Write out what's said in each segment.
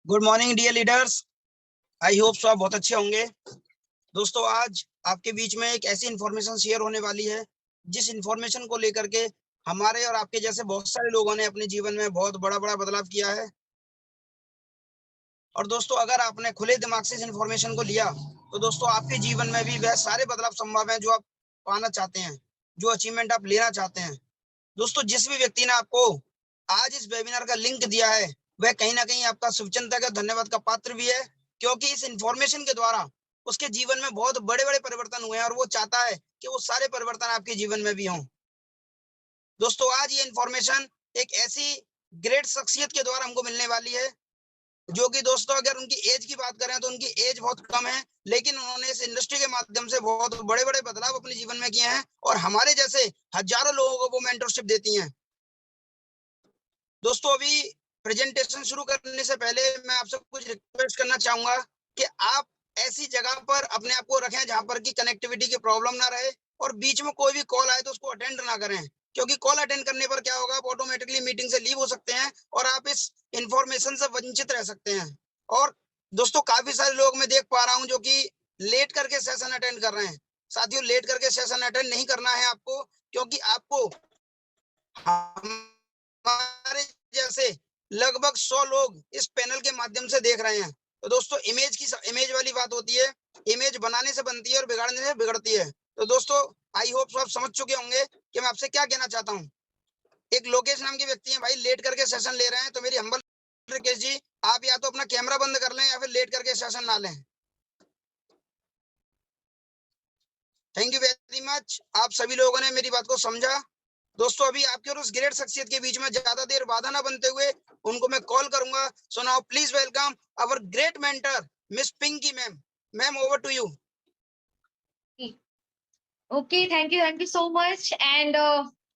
Good morning dear leaders. I hope so आप बहुत अच्छे होंगे। दोस्तों, आज आपके बीच में एक ऐसी इंफॉर्मेशन शेयर होने वाली है जिस इंफॉर्मेशन को लेकर के हमारे और आपके जैसे बहुत सारे लोगों ने अपने जीवन में बहुत बड़ा बड़ा बदलाव किया है। और दोस्तों, अगर आपने खुले दिमाग से इस इंफॉर्मेशन को लिया तो दोस्तों आपके जीवन में भी वह सारे बदलाव संभव हैं जो आप पाना चाहते हैं, जो अचीवमेंट आप लेना चाहते हैं। दोस्तों, जिस भी व्यक्ति ने आपको आज इस वेबिनार का लिंक दिया है वह कहीं ना कहीं आपका शुभचिंतक है, धन्यवाद का पात्र भी है, क्योंकि इस इंफॉर्मेशन के द्वारा उसके जीवन में बहुत बड़े बड़े परिवर्तन हुए हैं और वो चाहता है कि वो सारे परिवर्तन आपके जीवन में भी हों। दोस्तों, आज ये इंफॉर्मेशन एक ऐसी ग्रेट शख्सियत के द्वारा हमको मिलने वाली है जो कि दोस्तों अगर उनकी एज की बात करें तो उनकी एज बहुत कम है, लेकिन उन्होंने इस इंडस्ट्री के माध्यम से बहुत बड़े बड़े बदलाव अपने जीवन में किए हैं और हमारे जैसे हजारों लोगों को वो मेंटरशिप देती हैं। दोस्तों, अभी प्रेजेंटेशन शुरू करने से पहले मैं आपसे कुछ रिक्वेस्ट करना चाहूंगा कि आप ऐसी जगह पर अपने आप को रखें जहां पर की कनेक्टिविटी की प्रॉब्लम ना रहे और बीच में कोई भी कॉल आए तो उसको अटेंड ना करें, क्योंकि कॉल अटेंड करने पर क्या होगा, आप ऑटोमेटिकली मीटिंग से लीव हो सकते हैं और आप इस इंफॉर्मेशन से वंचित रह सकते हैं। और दोस्तों, काफी सारे लोग मैं देख पा रहा हूं जो कि लेट करके सेशन अटेंड कर रहे हैं। साथियों, लेट करके सेशन अटेंड नहीं करना है आपको, क्योंकि आपको हमारे जैसे लगभग 100 लोग इस पैनल के माध्यम से देख रहे हैं। तो दोस्तों, इमेज वाली बात होती है, इमेज बनाने से बनती है और बिगाड़ने से बिगड़ती है। तो दोस्तों, आई होप आप समझ चुके होंगे कि मैं आपसे क्या कहना चाहता हूँ। एक लोकेश नाम के व्यक्ति हैं भाई, लेट करके सेशन ले रहे हैं, तो मेरी हम्बल रिक्वेस्ट जी, आप या तो अपना कैमरा बंद कर लें या फिर लेट करके सेशन ना लें। थैंक यू वेरी मच, आप सभी लोगों ने मेरी बात को समझा। दोस्तों, अभी आपके और उस ग्रेट शख्सियत के बीच में ज्यादा देर बाधा ना बनते हुए उनको मैं कॉल करूंगा। So now please welcome our great mentor miss Pinky ma'am. Ma'am, over to you. Okay, thank you so much. And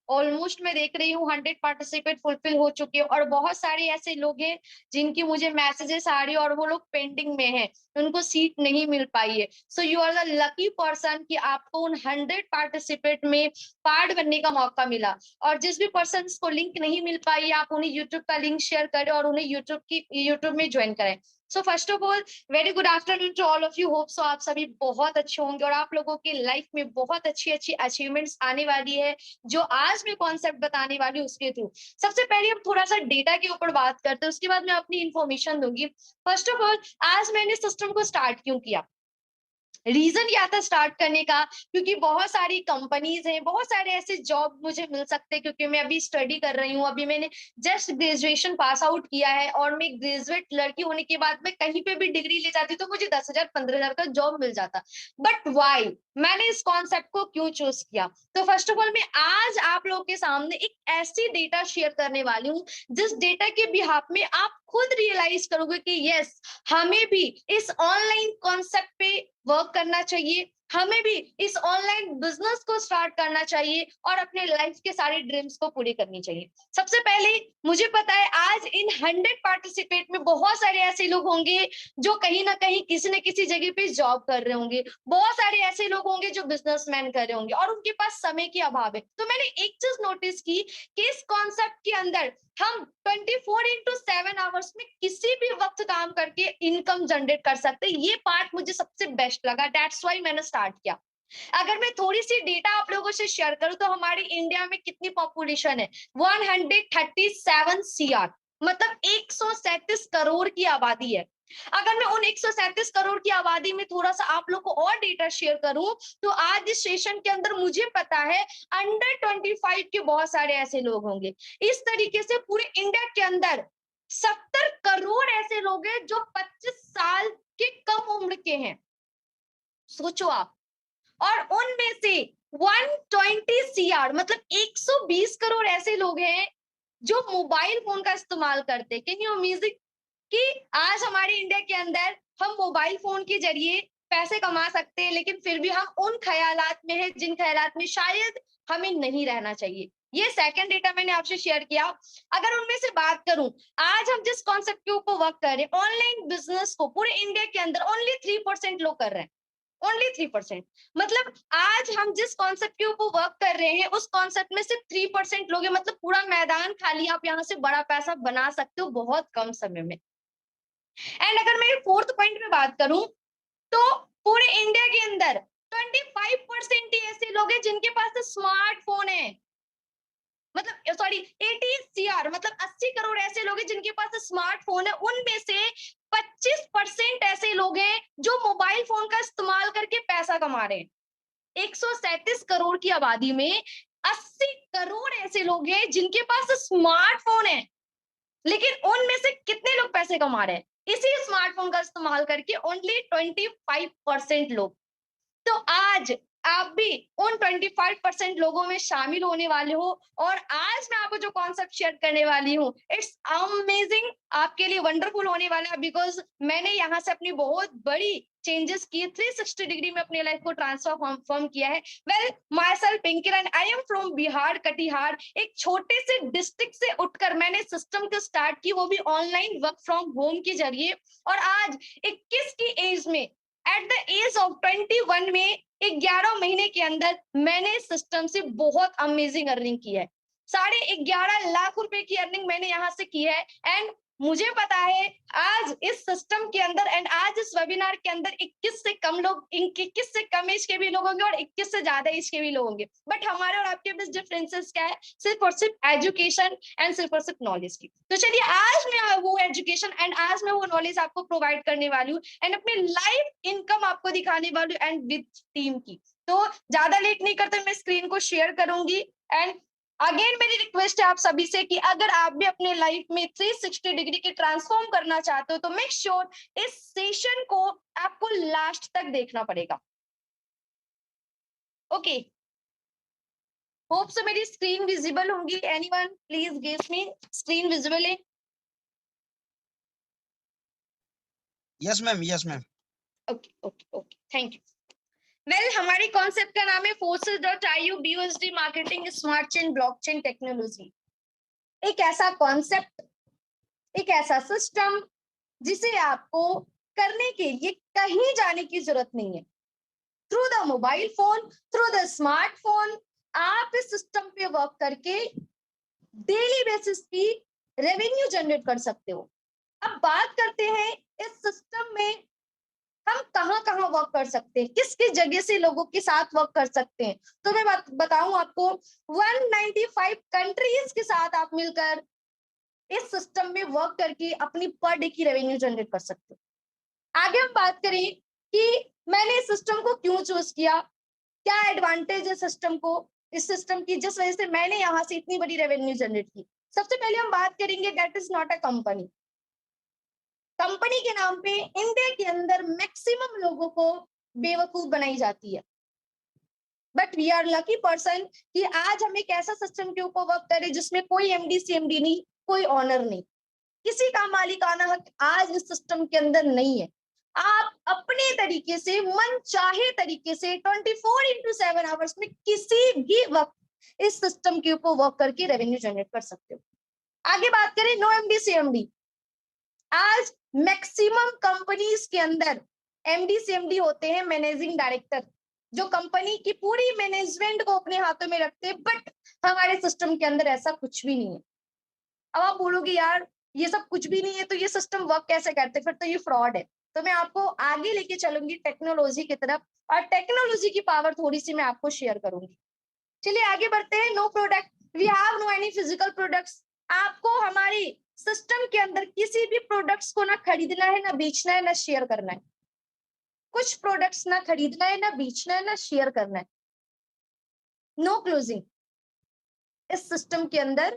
almost मैं देख रही हूँ 100 पार्टिसिपेट फुलफिल हो चुके हैं और बहुत सारे ऐसे लोग हैं जिनकी मुझे मैसेजेस आ रही है और वो लोग पेंडिंग में हैं, उनको सीट नहीं मिल पाई है। So you are the lucky person कि आपको उन 100 पार्टिसिपेट में पार्ट बनने का मौका मिला। और जिस भी पर्सन को लिंक नहीं मिल पाई, आप उन्हें यूट्यूब का लिंक शेयर करें और उन्हें यूट्यूब में ज्वाइन करें। So first of all, very good afternoon to all of you. Hope so आप सभी बहुत अच्छे होंगे और आप लोगों की लाइफ में बहुत अच्छी अच्छी अचीवमेंट्स आने वाली है, जो आज मैं कॉन्सेप्ट बताने वाली हूँ उसके थ्रू। सबसे पहले हम थोड़ा सा डेटा के ऊपर बात करते हैं, उसके बाद मैं अपनी इन्फॉर्मेशन दूंगी। फर्स्ट ऑफ ऑल, आज मैंने सिस्टम को स्टार्ट क्यों किया, रीजन क्या था स्टार्ट करने का, क्योंकि बहुत सारी कंपनीज हैं, बहुत सारे ऐसे जॉब मुझे मिल सकते हैं, क्योंकि मैं अभी स्टडी कर रही हूँ, अभी मैंने जस्ट ग्रेजुएशन पास आउट किया है और मैं ग्रेजुएट लड़की होने के बाद मैं कहीं पे भी डिग्री ले जाती तो मुझे 10,000 15,000 का जॉब मिल जाता। बट वाई, मैंने इस कॉन्सेप्ट को क्यों चूज किया? तो फर्स्ट ऑफ ऑल, मैं आज आप लोगों के सामने एक ऐसी डेटा शेयर करने वाली हूँ जिस डेटा के बिहाफ में आप खुद रियलाइज करोगे कि यस, हमें भी इस ऑनलाइन कॉन्सेप्ट पे वर्क करना चाहिए, हमें भी इस ऑनलाइन बिजनेस को स्टार्ट करना चाहिए और अपने लाइफ के सारे ड्रीम्स को पूरी करनी चाहिए। सबसे पहले, मुझे पता है आज इन 100 पार्टिसिपेट में बहुत सारे ऐसे लोग होंगे जो कहीं ना कहीं किसी न किसी जगह पे जॉब कर रहे होंगे, बहुत सारे ऐसे लोग होंगे जो बिजनेसमैन कर रहे होंगे और उनके पास समय की अभाव है। तो मैंने एक चीज नोटिस की कि इस कॉन्सेप्ट के अंदर हम 24/7 आवर्स में किसी भी वक्त काम करके इनकम जनरेट कर सकते हैं। ये पार्ट मुझे सबसे बेस्ट लगा, दैट्स व्हाई मैंने स्टार्ट किया। अगर मैं थोड़ी सी डेटा आप लोगों से शेयर करूं तो हमारी इंडिया में कितनी पॉपुलेशन है, 137 CR, मतलब 137 करोड़ की आबादी है। अगर मैं उन 137 करोड़ की आबादी में थोड़ा सा आप लोग को और डेटा शेयर करूं तो आज इस सेशन के अंदर मुझे पता है अंडर 25 के बहुत सारे ऐसे लोग होंगे। इस तरीके से पूरे इंडिया के अंदर 70 करोड़ ऐसे लोग हैं जो 25 साल के कम उम्र के हैं, सोचो आप। और उनमें से 120 CR, मतलब 120 करोड़ ऐसे लोग हैं जो मोबाइल फोन का इस्तेमाल करते हैं। कैन यू इमेजिन कि आज हमारे इंडिया के अंदर हम मोबाइल फोन के जरिए पैसे कमा सकते हैं, लेकिन फिर भी हम उन ख्यालात में हैं जिन ख्यालात में शायद हमें नहीं रहना चाहिए। ये सेकंड डेटा मैंने आपसे शेयर किया। अगर उनमें से बात करूं, आज हम जिस कॉन्सेप्ट के ऊपर वर्क कर रहे हैं, ऑनलाइन बिजनेस को पूरे इंडिया के अंदर ओनली 3% लोग कर रहे हैं, ओनली 3%। मतलब आज हम जिस कॉन्सेप्ट के ऊपर वर्क कर रहे हैं उस कॉन्सेप्ट में सिर्फ 3% लोग हैं, मतलब पूरा मैदान खाली, आप यहाँ से बड़ा पैसा बना सकते हो बहुत कम समय में। एंड अगर मैं फोर्थ पॉइंट में बात करूं तो पूरे इंडिया के अंदर 25% ही ऐसे लोग हैं जिनके पास स्मार्टफोन है। मतलब सॉरी 80 CR मतलब 80 करोड़ ऐसे लोग हैं जिनके पास स्मार्टफोन है। उनमें से 25% ऐसे लोग हैं जो मोबाइल फोन का इस्तेमाल करके पैसा कमा रहे हैं। 137 करोड़ की आबादी में 80 करोड़ ऐसे लोग हैं जिनके पास स्मार्टफोन है, लेकिन उनमें से कितने लोग पैसे कमा रहे हैं इसी स्मार्टफोन का इस्तेमाल करके? ओनली 25% लोग। तो आज आप भी उन 25% लोगों में शामिल होने वाले हो, और आज मैं आपको जो कॉन्सेप्ट शेयर करने वाली हूँ इट्स अमेजिंग, आपके लिए वंडरफुल होने वाला है। बिकॉज मैंने यहाँ से अपनी बहुत बड़ी चेंजेस किए, 360 डिग्री में अपनी लाइफ को ट्रांसफॉर्म किया है। Well, myself Pinky and I am from Bihar, Katihar. एक छोटे से डिस्ट्रिक्ट से उठकर मैंने सिस्टम को स्टार्ट की, वो भी ऑनलाइन वर्क फ्रॉम होम के जरिए। और आज 21 की एज में, एट द एज ऑफ 21 में, 11 महीने के अंदर मैंने सिस्टम से बहुत अमेजिंग अर्निंग की है। 11.5 लाख रुपए की अर्निंग मैंने यहाँ से की है। एंड मुझे पता है आज इस सिस्टम के अंदर एंड आज इस वेबिनार के अंदर 21 से कम लोग, 21 से कम एज के भी लोग होंगे और 21 से ज्यादा एज के भी लोग होंगे। बट हमारे और आपके बीच डिफरेंसेस क्या है? सिर्फ और सिर्फ एजुकेशन एंड सिर्फ और सिर्फ नॉलेज की। तो चलिए, आज मैं वो एजुकेशन एंड आज मैं वो नॉलेज आपको प्रोवाइड करने वाली हूँ एंड अपनी लाइव इनकम आपको दिखाने वाली हूँ एंड विद टीम की। तो ज्यादा लेट नहीं करते, मैं स्क्रीन को शेयर करूंगी। एंड अगेन मेरी रिक्वेस्ट है आप सभी से कि अगर आप भी अपने लाइफ में 360 डिग्री के ट्रांसफॉर्म करना चाहते हो तो मेक श्योर इस सेशन को आपको लास्ट तक देखना पड़ेगा। ओके, होप सो मेरी स्क्रीन विजिबल होंगी। Anyone please give me screen visible है? Yes ma'am, yes ma'am. Okay okay okay, thank you. Well, हमारी कॉन्सेप्ट का नाम है Forces.IU BUSD marketing smart chain blockchain technology. एक ऐसा कॉन्सेप्ट, एक ऐसा सिस्टम जिसे आपको करने के लिए कहीं जाने की जरूरत नहीं है। Through the mobile phone, through the smartphone, आप इस सिस्टम पे वर्क करके डेली बेसिस की रेवेन्यू जनरेट कर सकते हो। अब बात करते हैं इस सिस्टम में हम कहाँ कहाँ वर्क कर सकते हैं, किस किस जगह से लोगों के साथ वर्क कर सकते हैं। तो मैं बताऊं आपको, 195 कंट्रीज के साथ आप मिलकर इस सिस्टम में वर्क करके अपनी पर डे की रेवेन्यू जनरेट कर सकते हो। आगे हम बात करें कि मैंने इस सिस्टम को क्यों चूज किया, क्या एडवांटेज है सिस्टम को, इस सिस्टम की जिस वजह से मैंने यहाँ से इतनी बड़ी रेवेन्यू जनरेट की। सबसे पहले हम बात करेंगे that is not a company. Company के नाम पे इंडिया के अंदर मैक्सिमम लोगों को बेवकूफ बनाई जाती है, but we are lucky person कि आज हम एक ऐसा सिस्टम के ऊपर वर्क करें जिसमें कोई एमडी सीएमडी नहीं, कोई ऑनर नहीं, किसी का मालिकाना हक आज इस सिस्टम के अंदर नहीं है। आप अपने तरीके से, मन चाहे तरीके से 24x7 आवर्स में किसी भी वक्त इस सिस्टम के ऊपर वर्क करके रेवेन्यू जनरेट कर सकते हो। आगे बात करें नो एमडी सीएमडी। आज मैक्सिमम कंपनीज के अंदर एमडी सीएमडी होते हैं मैनेजिंग डायरेक्टर, जो कंपनी की पूरी मैनेजमेंट को अपने हाथों में रखते हैं। बट हमारे सिस्टम के अंदर ऐसा कुछ भी नहीं है। अब आप बोलोगे यार ये सब कुछ भी नहीं है तो ये सिस्टम वर्क कैसे करते, फिर तो ये फ्रॉड है। तो मैं आपको आगे लेके चलूंगी टेक्नोलॉजी की तरफ, और टेक्नोलॉजी की पावर थोड़ी सी मैं आपको शेयर करूंगी। चलिए आगे बढ़ते हैं। No product, we have no any physical products. आपको हमारी सिस्टम के अंदर किसी भी प्रोडक्ट्स को ना खरीदना है, ना बेचना है, ना शेयर करना है। कुछ प्रोडक्ट्स ना खरीदना है, ना बेचना है, ना शेयर करना है। नो क्लोजिंग, इस सिस्टम के अंदर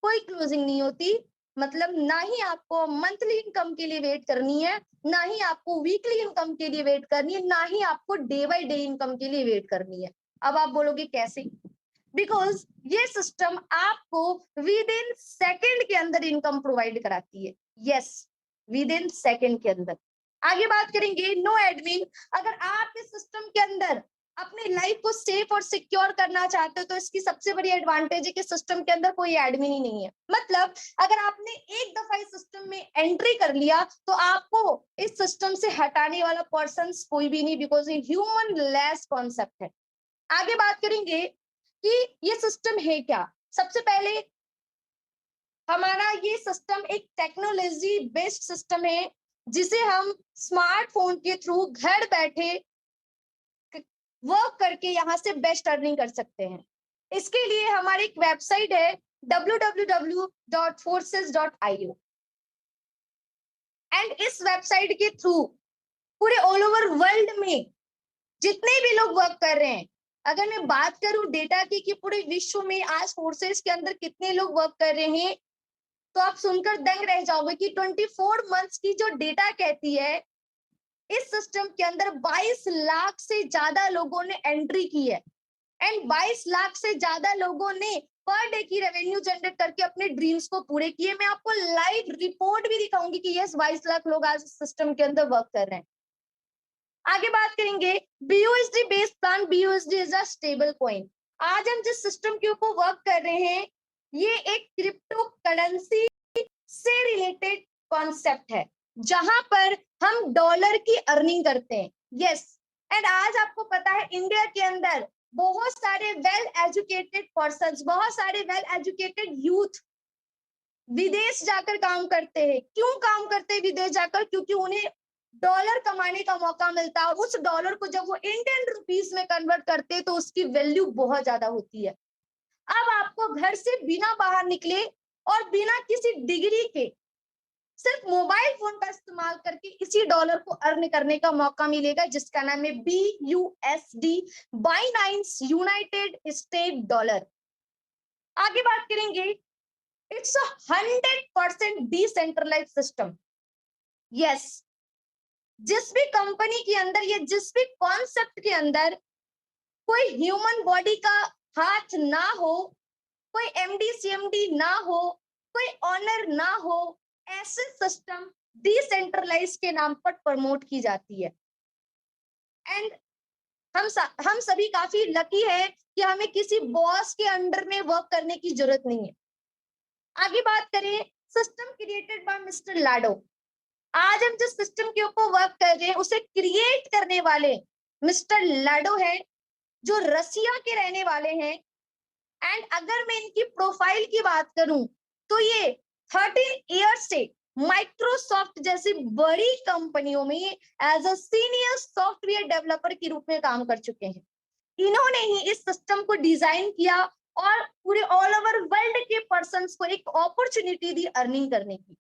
कोई क्लोजिंग नहीं होती। मतलब ना ही आपको मंथली इनकम के लिए वेट करनी है, ना ही आपको वीकली इनकम के लिए वेट करनी है, ना ही आपको डे बाय डे इनकम के लिए वेट करनी है। अब आप बोलोगे कैसे? बिकॉज ये सिस्टम आपको विद इन सेकेंड के अंदर इनकम प्रोवाइड कराती है। यस, विद इन सेकेंड के अंदर। आगे बात करेंगे नो एडमिन। अगर आप इस सिस्टम के अंदर अपनी लाइफ को सेफ और सिक्योर करना चाहते हो तो इसकी सबसे बड़ी एडवांटेज है कि सिस्टम के अंदर कोई एडमिन ही नहीं है। मतलब अगर आपने एक दफा इस सिस्टम में एंट्री कर लिया तो आपको इस सिस्टम से हटाने वाला पर्सन कोई भी नहीं, बिकॉज ये ह्यूमन लेस कॉन्सेप्ट है। आगे बात करेंगे कि ये सिस्टम है क्या। सबसे पहले हमारा ये सिस्टम एक टेक्नोलॉजी बेस्ड सिस्टम है जिसे हम स्मार्टफोन के थ्रू घर बैठे वर्क करके यहाँ से बेस्ट अर्निंग कर सकते हैं। इसके लिए हमारी एक वेबसाइट है www.forces.io एंड इस वेबसाइट के थ्रू पूरे ऑल ओवर वर्ल्ड में जितने भी लोग वर्क कर रहे हैं, अगर मैं बात करूं डेटा की कि पूरे विश्व में आज फोर्सेस के अंदर कितने लोग वर्क कर रहे हैं, तो आप सुनकर दंग रह जाओगे कि 24 मंथ्स की जो डेटा कहती है, इस सिस्टम के अंदर 22 लाख से ज्यादा लोगों ने एंट्री की है एंड 22 लाख से ज्यादा लोगों ने पर डे की रेवेन्यू जनरेट करके अपने ड्रीम्स को पूरे किए। मैं आपको लाइव रिपोर्ट भी दिखाऊंगी कि यस 22 लाख लोग आज सिस्टम के अंदर वर्क कर रहे हैं। आगे बात करेंगे BUSD based plan. BUSD is a stable coin. आज हम जिस सिस्टम के ऊपर वर्क कर रहे हैं, ये एक क्रिप्टो करेंसी से रिलेटेड कॉन्सेप्ट है जहां पर हम डॉलर की अर्निंग करते हैं। यस, एंड आज आपको पता है इंडिया के अंदर बहुत सारे वेल एजुकेटेड पर्संस, बहुत सारे वेल एजुकेटेड यूथ विदेश जाकर काम करते हैं। क्यों काम करते हैं विदेश जाकर? क्योंकि उन्हें डॉलर कमाने का मौका मिलता है और उस डॉलर को जब वो इंडियन रुपीस में कन्वर्ट करते हैं तो उसकी वैल्यू बहुत ज्यादा होती है। अब आपको घर से बिना बाहर निकले और बिना किसी डिग्री के सिर्फ मोबाइल फोन का इस्तेमाल करके इसी डॉलर को अर्न करने का मौका मिलेगा, जिसका नाम है BUSD, Binance United state dollar. आगे बात करेंगे, इट्स 100% डिसेंट्रलाइज सिस्टम। यस, जिस भी कंपनी के अंदर या जिस भी कॉन्सेप्ट के अंदर कोई ह्यूमन बॉडी का हाथ ना हो, कोई MD CMD ना हो, कोई ऑनर ना हो, ऐसे सिस्टम डिसेंट्रलाइज के नाम पर प्रमोट की जाती है। एंड हम सभी काफी लकी है कि हमें किसी बॉस के अंडर में वर्क करने की जरूरत नहीं है। आगे बात करें, सिस्टम क्रिएटेड बाय मिस्टर लाडो। आज हम जिस सिस्टम के ऊपर वर्क कर रहे हैं उसे क्रिएट करने वाले मिस्टर लाडो है, जो रसिया के रहने वाले हैं। एंड अगर मैं इनकी प्रोफाइल की बात करूं तो ये 13 ईयर्स से माइक्रोसॉफ्ट जैसी बड़ी कंपनियों में as a senior software developer के रूप में काम कर चुके हैं। इन्होंने ही इस सिस्टम को डिजाइन किया और पूरे ऑल ओवर वर्ल्ड के पर्संस को एक अपॉर्चुनिटी दी अर्निंग करने की।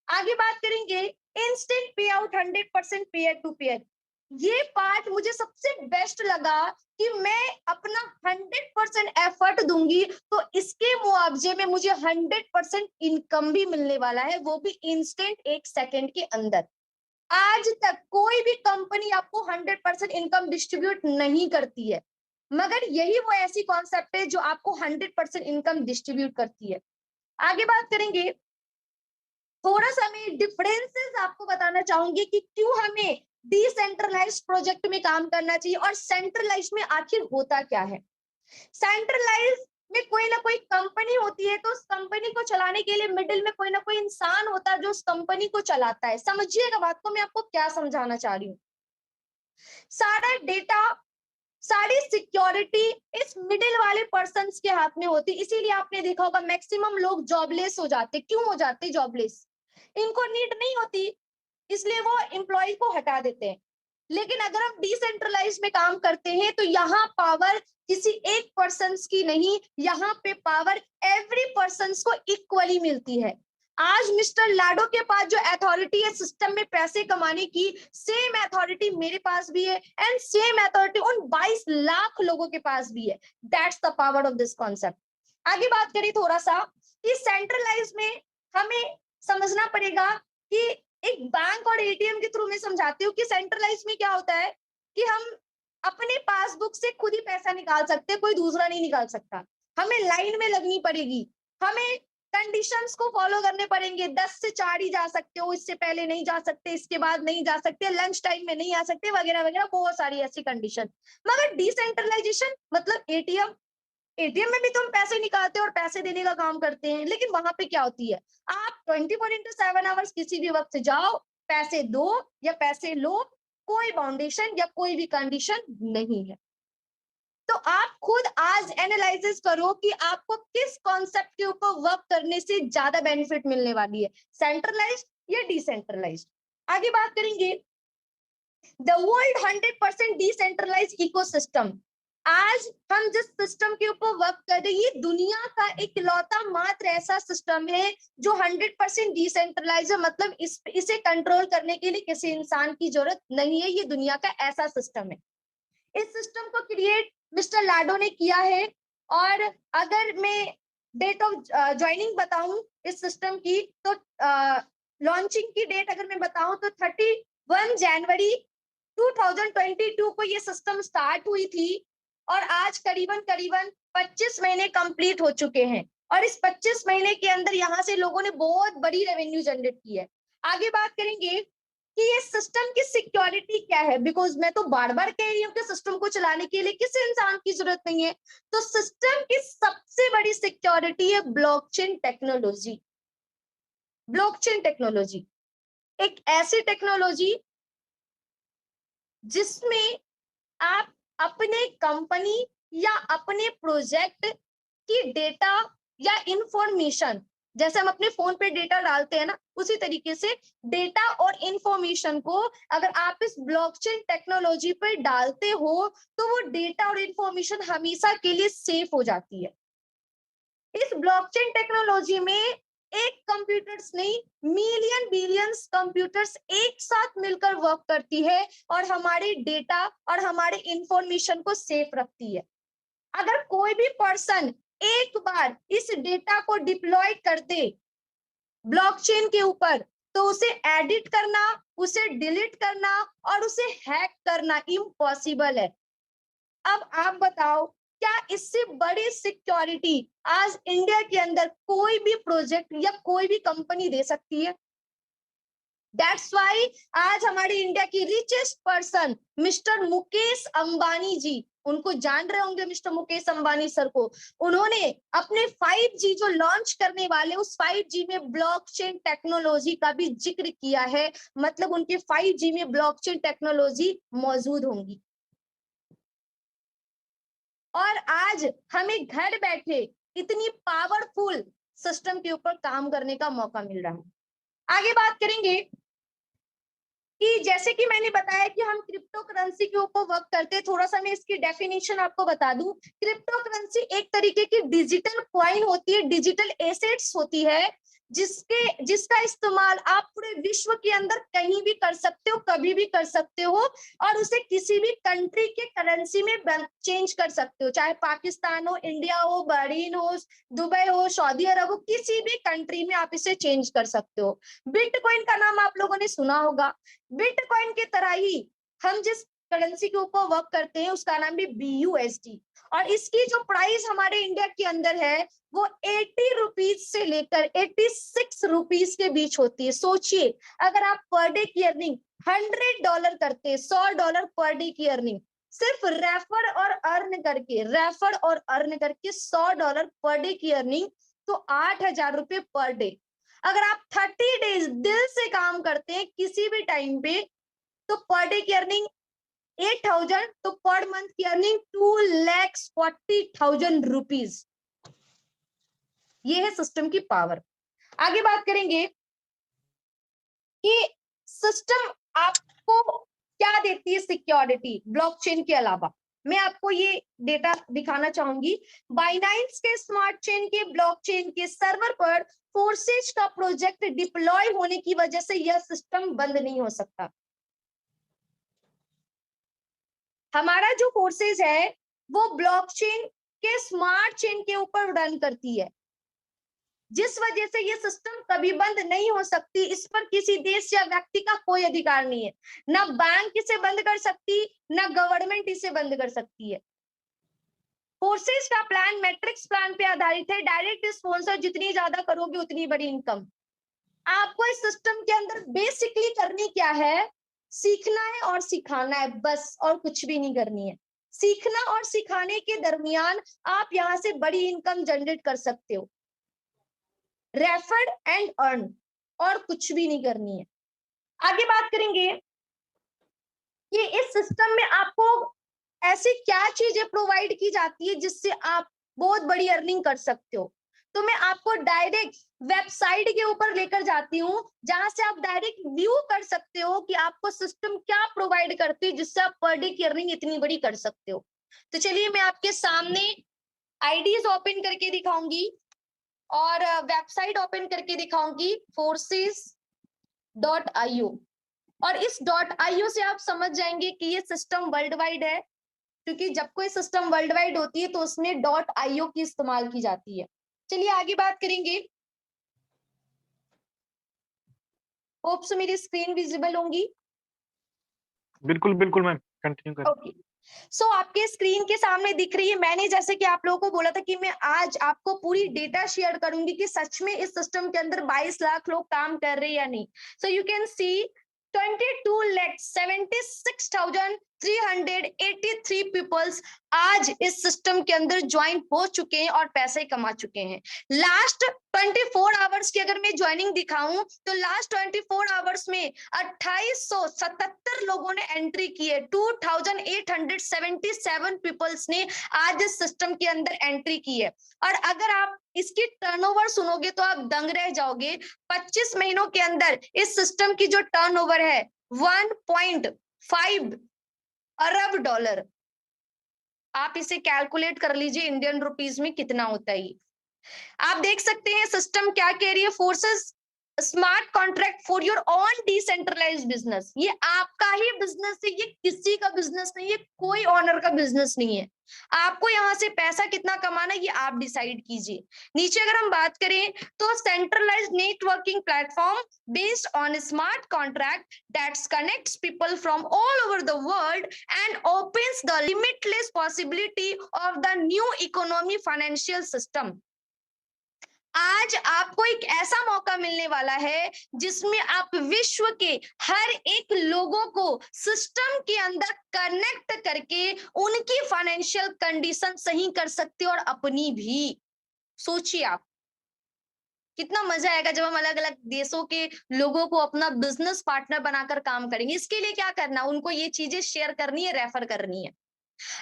आगे बात करेंगे, इंस्टेंट पे आउट, 100% पेयर टू पेयर। ये पार्ट मुझे सबसे बेस्ट लगा कि मैं अपना 100% एफर्ट दूंगी तो इसके मुआवजे में मुझे 100% इनकम भी मिलने वाला है, वो भी इंस्टेंट 1 सेकंड के अंदर। आज तक कोई भी कंपनी आपको 100% इनकम डिस्ट्रीब्यूट नहीं करती है, मगर यही वो ऐसी कॉन्सेप्ट है जो आपको 100% इनकम डिस्ट्रीब्यूट करती है। आगे बात करेंगे, थोड़ा सा मैं डिफरेंसेस आपको बताना चाहूंगी कि क्यों हमें डिसेंट्रलाइज प्रोजेक्ट में काम करना चाहिए और सेंट्रलाइज में आखिर होता क्या है। सेंट्रलाइज में कोई ना कोई कंपनी होती है, तो उस कंपनी को चलाने के लिए मिडिल में कोई ना कोई इंसान होता है जो उस कंपनी को चलाता है। समझिएगा बात को, मैं आपको क्या समझाना चाह रही हूँ। सारा डेटा, सारी सिक्योरिटी इस मिडिल वाले पर्सन्स के हाथ में होती, इसीलिए आपने देखा होगा मैक्सिमम लोग जॉबलेस हो जाते। क्यों हो जाते जॉबलेस? इनको नीड नहीं होती, इसलिए वो एम्प्लॉय को हटा देते हैं। लेकिन अगर हम डिसेंट्रलाइज में काम करते हैं तो यहाँ पावर किसी एक पर्सन की नहीं, यहाँ पे पावर एवरी पर्सन को इक्वली मिलती है। आज मिस्टर लाडो के पास जो अथॉरिटी है सिस्टम में पैसे कमाने की, सेम अथॉरिटी मेरे पास भी है एंड सेम अथॉरिटी उन 22 लाख लोगों के पास भी है। That's the power of this concept. आगे बात करें थोड़ा सा कि सेंट्रलाइज में हमें समझना पड़ेगा कि एक बैंक और ATM के थ्रू मैं समझाती हूँ कि सेंट्रलाइज में क्या होता है कि हम अपने पासबुक से खुद ही पैसा निकाल सकते हैं, कोई दूसरा नहीं निकाल सकता। हमें लाइन में लगनी पड़ेगी, हमें कंडीशंस को फॉलो करने पड़ेंगे। 10 से 4 ही जा सकते हो, इससे पहले नहीं जा सकते, इसके बाद नहीं जा सकते, लंच टाइम में नहीं आ सकते, वगैरह वगैरह, बहुत सारी ऐसी कंडीशन। मगर डिसेंट्रलाइजेशन मतलब ATM में भी तो हम पैसे निकालते हैं और पैसे देने का काम करते हैं, लेकिन वहां पे क्या होती है, आप 24/7 आवर्स किसी भी वक्त जाओ, पैसे दो या पैसे लो, कोई बाउंडेशन या कोई भी कंडीशन नहीं है। तो आप खुद आज एनालिसिस करो कि आपको किस कॉन्सेप्ट के ऊपर वर्क करने से ज्यादा बेनिफिट मिलने वाली है, सेंट्रलाइज्ड या डिसेंट्रलाइज्ड। आगे बात करेंगे द वर्ल्ड 100% डिसेंट्रलाइज इकोसिस्टम। आज हम जिस सिस्टम के ऊपर वर्क कर रहे हैं, ये दुनिया का इकलौता मात्र ऐसा सिस्टम है जो 100% डिसेंट्रलाइज है, मतलब इसे कंट्रोल करने के लिए किसी इंसान की जरूरत नहीं है। ये दुनिया का ऐसा सिस्टम है। इस सिस्टम को क्रिएट मिस्टर लाडो ने किया है। और अगर मैं डेट ऑफ ज्वाइनिंग बताऊं इस सिस्टम की, तो लॉन्चिंग की डेट अगर मैं बताऊं तो 31 जनवरी 2022 को ये सिस्टम स्टार्ट हुई थी और आज करीबन करीबन 25 महीने कंप्लीट हो चुके हैं। और इस 25 महीने के अंदर यहाँ से लोगों ने बहुत बड़ी रेवेन्यू जनरेट की है। आगे बात करेंगे कि ये सिस्टम की सिक्योरिटी क्या है, बिकॉज मैं तो बार बार कह रही हूँ कि सिस्टम को चलाने के लिए किसी इंसान की जरूरत नहीं है। तो सिस्टम की सबसे बड़ी सिक्योरिटी है ब्लॉकचेन टेक्नोलॉजी। ब्लॉकचेन टेक्नोलॉजी एक ऐसी टेक्नोलॉजी जिसमें आप अपने कंपनी या अपने प्रोजेक्ट की डेटा या इंफॉर्मेशन, जैसे हम अपने फोन पे डेटा डालते हैं ना, उसी तरीके से डेटा और इंफॉर्मेशन को अगर आप इस ब्लॉकचेन टेक्नोलॉजी पर डालते हो तो वो डेटा और इंफॉर्मेशन हमेशा के लिए सेफ हो जाती है। इस ब्लॉकचेन टेक्नोलॉजी में एक कंप्यूटर्स नहीं, मिलियन बिलियंस कंप्यूटर्स एक साथ मिलकर वर्क करती है और हमारे डेटा और हमारे इंफॉर्मेशन को सेफ रखती है। अगर कोई भी पर्सन एक बार इस डेटा को डिप्लॉय कर दे ब्लॉकचेन के ऊपर, तो उसे एडिट करना, उसे डिलीट करना और उसे हैक करना इम्पॉसिबल है। अब आप बताओ, क्या इससे बड़ी सिक्योरिटी आज इंडिया के अंदर कोई भी प्रोजेक्ट या कोई भी कंपनी दे सकती है? दैट्स वाई आज हमारे इंडिया की richest person mister Mukesh Ambani ji, उनको जान रहे होंगे मिस्टर मुकेश अंबानी सर को, उन्होंने अपने 5G जो लॉन्च करने वाले उस 5G में ब्लॉकचेन टेक्नोलॉजी का भी जिक्र किया है। मतलब उनके 5G में ब्लॉकचेन टेक्नोलॉजी मौजूद होंगी। और आज हमें घर बैठे इतनी पावरफुल सिस्टम के ऊपर काम करने का मौका मिल रहा है। आगे बात करेंगे कि जैसे कि मैंने बताया कि हम क्रिप्टो करेंसी के ऊपर वर्क करते हैं। थोड़ा सा मैं इसकी डेफिनेशन आपको बता दूं। क्रिप्टो करेंसी एक तरीके की डिजिटल कॉइन होती है, डिजिटल एसेट्स होती है, जिसका इस्तेमाल आप पूरे विश्व के अंदर कहीं भी कर सकते हो, कभी भी कर सकते हो और उसे किसी भी कंट्री के करेंसी में चेंज कर सकते हो, चाहे पाकिस्तान हो, इंडिया हो, बहरीन हो, दुबई हो, सऊदी अरब हो, किसी भी कंट्री में आप इसे चेंज कर सकते हो। बिटकॉइन का नाम आप लोगों ने सुना होगा। बिटकॉइन की तरह ही हम जिस करेंसी के ऊपर वर्क करते हैं उसका नाम भी BUSD, और इसकी जो प्राइस हमारे इंडिया के अंदर है वो 80 रुपीज से लेकर 86 रुपीज के बीच होती है। सोचिए, अगर आप पर डे की अर्निंग $100 करते हैं, $100 पर डे की अर्निंग, सिर्फ रेफर और अर्न करके $100 पर डे की अर्निंग, तो 8,000 रुपए पर डे। अगर आप 30 डेज दिल से काम करते हैं किसी भी टाइम पे, तो पर डे की अर्निंग 8,000, तो पर मंथ की अर्निंग 2,40,000 रुपीज। ये है सिस्टम की पावर। आगे बात करेंगे कि सिस्टम आपको क्या देती है सिक्योरिटी ब्लॉकचेन के अलावा। मैं आपको ये डेटा दिखाना चाहूंगी। बाइनेंस के स्मार्ट चेन के ब्लॉकचेन के सर्वर पर फोर्सेज का प्रोजेक्ट डिप्लॉय होने की वजह से यह सिस्टम बंद नहीं हो सकता। हमारा जो फोर्सेज है वो ब्लॉकचेन के स्मार्ट चेन के ऊपर रन करती है, जिस वजह से ये सिस्टम कभी बंद नहीं हो सकती। इस पर किसी देश या व्यक्ति का कोई अधिकार नहीं है। ना बैंक इसे बंद कर सकती, ना गवर्नमेंट इसे बंद कर सकती है। फोर्सेस का प्लान मैट्रिक्स प्लान पे आधारित है। डायरेक्ट स्पॉन्सर जितनी ज्यादा करोगे उतनी बड़ी इनकम। आपको इस सिस्टम के अंदर बेसिकली करनी क्या है? सीखना है और सिखाना है, बस, और कुछ भी नहीं करनी है। सीखना और सिखाने के दरमियान आप यहां से बड़ी इनकम जनरेट कर सकते हो। रेफर एंड अर्न, और कुछ भी नहीं करनी है। आगे बात करेंगे कि इस सिस्टम में आपको ऐसी क्या चीजें प्रोवाइड की जाती है जिससे आप बहुत बड़ी अर्निंग कर सकते हो। तो मैं आपको डायरेक्ट वेबसाइट के ऊपर लेकर जाती हूँ, जहां से आप डायरेक्ट व्यू कर सकते हो कि आपको सिस्टम क्या प्रोवाइड करती है, जिससे आप पर डे की अर्निंग इतनी बड़ी कर सकते हो। तो चलिए मैं आपके सामने आईडीज ओपन करके दिखाऊंगी और वेबसाइट ओपन करके दिखाऊंगी forces.io, और इस .io से आप समझ जाएंगे कि ये सिस्टम वर्ल्ड वाइड है, क्योंकि जब कोई सिस्टम वर्ल्ड वाइड होती है तो उसमें .io की इस्तेमाल की जाती है। चलिए आगे बात करेंगे। होप सो मेरी स्क्रीन विजिबल होंगी। बिल्कुल बिल्कुल मैम, कंटिन्यू करें। ओके, सो आपके स्क्रीन के सामने दिख रही है, मैंने जैसे कि आप लोगों को बोला था कि मैं आज आपको पूरी डेटा शेयर करूंगी कि सच में इस सिस्टम के अंदर 22 लाख लोग काम कर रहे हैं या नहीं। So you can see 22,76,383 peoples आज इस सिस्टम के अंदर ज्वाइन हो चुके हैं और पैसे कमा चुके हैं। लास्ट 24 आवर्स की अगर मैं ज्वाइनिंग दिखाऊं तो लास्ट 24 आवर्स में 2877 लोगों ने एंट्री की है। 2877 पीपल्स ने आज इस सिस्टम के अंदर एंट्री की है। और अगर आप इसकी टर्नओवर सुनोगे तो आप दंग रह जाओगे। 25 महीनों के अंदर इस सिस्टम की जो टर्नओवर है 1.5 अरब डॉलर। आप इसे कैलकुलेट कर लीजिए इंडियन रुपीस में कितना होता है ये। आप देख सकते हैं सिस्टम क्या कह रही है, forces smart contract for your own decentralized business. ये आपका ही बिजनेस है, ये किसी का बिजनेस नहीं है, कोई ऑनर का बिजनेस नहीं है। आपको यहां से पैसा कितना कमाना है ये आप डिसाइड कीजिए। नीचे अगर हम बात करें तो centralised networking platform based on smart contract that connects people from all over the world and opens the limitless possibility of the new economy financial system. आज आपको एक ऐसा मौका मिलने वाला है जिसमें आप विश्व के हर एक लोगों को सिस्टम के अंदर कनेक्ट करके उनकी फाइनेंशियल कंडीशन सही कर सकते हो और अपनी भी। सोचिए आप कितना मजा आएगा जब हम अलग अलग देशों के लोगों को अपना बिजनेस पार्टनर बनाकर काम करेंगे। इसके लिए क्या करना, उनको ये चीजें शेयर करनी है, रेफर करनी है।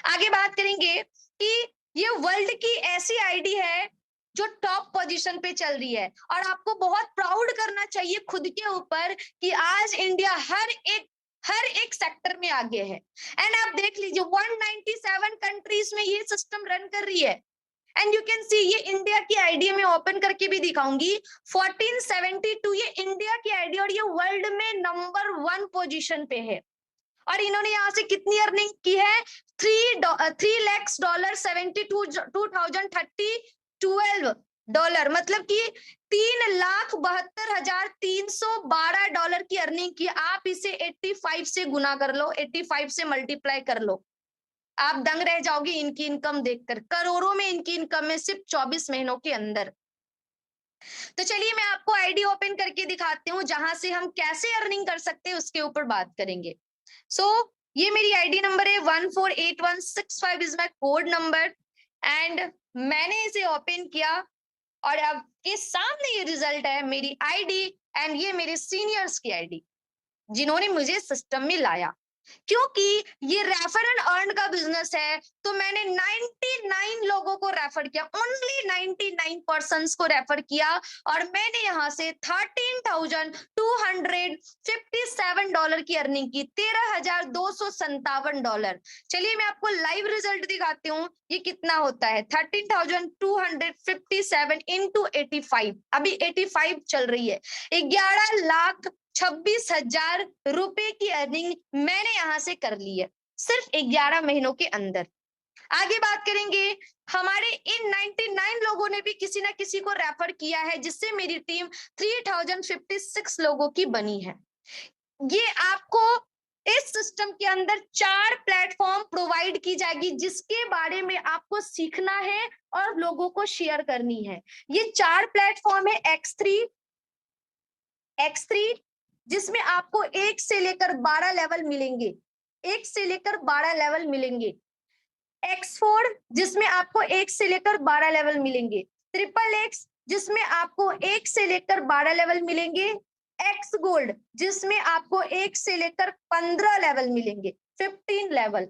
आगे बात करेंगे कि ये वर्ल्ड की ऐसी आईडी है जो टॉप पोजीशन पे चल रही है और आपको बहुत प्राउड करना चाहिए खुद के ऊपर कि आज इंडिया हर एक सेक्टर में आगे है। एंड आप देख लीजिए 197 कंट्रीज में ये सिस्टम रन कर रही है। एंड यू कैन सी ये इंडिया की आईडी में ओपन करके भी दिखाऊंगी 1472, ये इंडिया की आईडी और ये वर्ल्ड में नंबर 1 पोजीशन पे है। और इन्होंने यहाँ से कितनी अर्निंग की है, $3,72,030 मतलब कि $3,72,312 की अर्निंग की। आप इसे 85 से गुना कर लो, 85 से मल्टीप्लाई कर लो, आप दंग रह जाओगे इनकी इनकम देखकर। करोड़ों में इनकी इनकम है सिर्फ 24 महीनों के अंदर। तो चलिए मैं आपको आईडी ओपन करके दिखाती हूँ जहां से हम कैसे अर्निंग कर सकते हैं उसके ऊपर बात करेंगे। सो ये मेरी आईडी नंबर है 148165 is my code number and मैंने इसे ओपन किया और अब के सामने ये रिजल्ट है मेरी आईडी एंड ये मेरे सीनियर्स की आईडी जिन्होंने मुझे सिस्टम में लाया। क्योंकि ये रेफर एंड अर्न का बिजनेस है तो मैंने 99 लोगों को रेफर किया, ओनली 99 पर्सन्स को रेफर किया और मैंने यहां से $13,257 की अर्निंग की, $13,257। चलिए मैं आपको लाइव रिजल्ट दिखाती हूँ ये कितना होता है। 13,257 इंटू 85, अभी 85 चल रही है, 11,26,000 रुपए की अर्निंग मैंने यहां से कर ली है सिर्फ 11 महीनों के अंदर। आगे बात करेंगे, हमारे इन 99 लोगों ने भी किसी ना किसी को रेफर किया है जिससे मेरी टीम 3056 लोगों की बनी है। ये आपको इस सिस्टम के अंदर 4 प्लेटफॉर्म प्रोवाइड की जाएगी जिसके बारे में आपको सीखना है और लोगों को शेयर करनी है। ये 4 प्लेटफॉर्म है X3 जिसमें आपको 1 से लेकर 12 लेवल मिलेंगे, 1 से लेकर 12 लेवल मिलेंगे। X4 जिसमें आपको 1 से लेकर 12 लेवल मिलेंगे। XXX जिसमें आपको 1 से लेकर 12 लेवल मिलेंगे। X गोल्ड जिसमें आपको 1 से लेकर 15 लेवल मिलेंगे, 15 लेवल।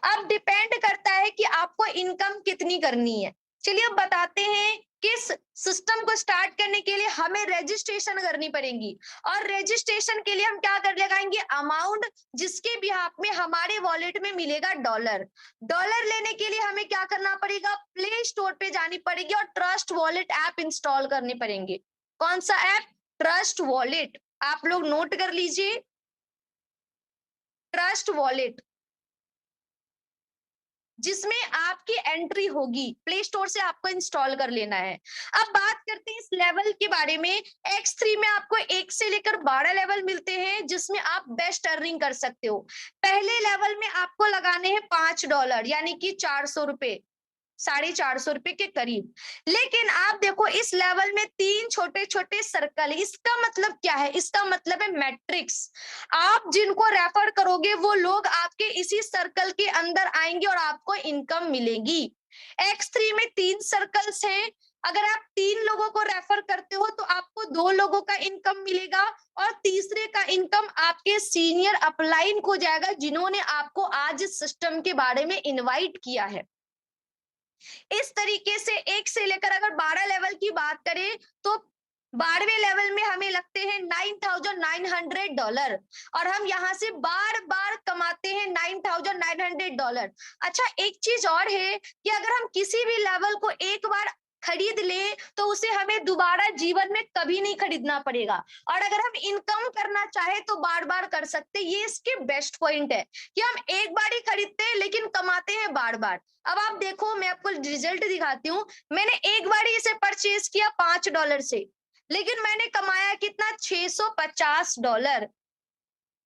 अब डिपेंड करता है कि आपको इनकम कितनी करनी है। चलिए अब बताते हैं किस सिस्टम को स्टार्ट करने के लिए हमें रजिस्ट्रेशन करनी पड़ेगी, और रजिस्ट्रेशन के लिए हम क्या कर लगाएंगे, अमाउंट जिसके बिहाफ में हमारे वॉलेट में मिलेगा डॉलर। डॉलर लेने के लिए हमें क्या करना पड़ेगा, प्ले स्टोर पे जानी पड़ेगी और ट्रस्ट वॉलेट ऐप इंस्टॉल करने पड़ेंगे। कौन सा ऐप, ट्रस्ट वॉलेट, आप लोग नोट कर लीजिए, ट्रस्ट वॉलेट, जिसमें आपकी एंट्री होगी, प्ले स्टोर से आपको इंस्टॉल कर लेना है। अब बात करते हैं इस लेवल के बारे में। X3 में आपको 1 से लेकर 12 लेवल मिलते हैं जिसमें आप बेस्ट अर्निंग कर सकते हो। पहले लेवल में आपको लगाने हैं $5 यानी कि 400 रुपए, 450 रुपए के करीब। लेकिन आप देखो इस लेवल में 3 छोटे छोटे सर्कल, इसका मतलब क्या है, इसका मतलब है मैट्रिक्स। आप जिनको रेफर करोगे वो लोग आपके इसी सर्कल के अंदर आएंगे और आपको इनकम मिलेगी। X3 में 3 सर्कल्स हैं, अगर आप 3 लोगों को रेफर करते हो तो आपको 2 लोगों का इनकम मिलेगा और तीसरे का इनकम आपके सीनियर अपलाइन को जाएगा जिन्होंने आपको आज इस सिस्टम के बारे में इनवाइट किया है। इस तरीके से 1 से लेकर अगर 12 लेवल की बात करें तो 12वें लेवल में हमें लगते हैं $9,900 और हम यहां से बार बार कमाते हैं $9,900। अच्छा एक चीज और है कि अगर हम किसी भी लेवल को एक बार खरीद ले तो उसे हमें दोबारा जीवन में कभी नहीं खरीदना पड़ेगा, और अगर हम इनकम करना चाहे तो बार बार कर सकते। ये इसके बेस्ट पॉइंट है कि हम एक बार ही खरीदते हैं लेकिन कमाते हैं बार बार। अब आप देखो मैं आपको रिजल्ट दिखाती हूँ, मैंने एक बार ही इसे परचेज किया $5 से, लेकिन मैंने कमाया कितना, $650।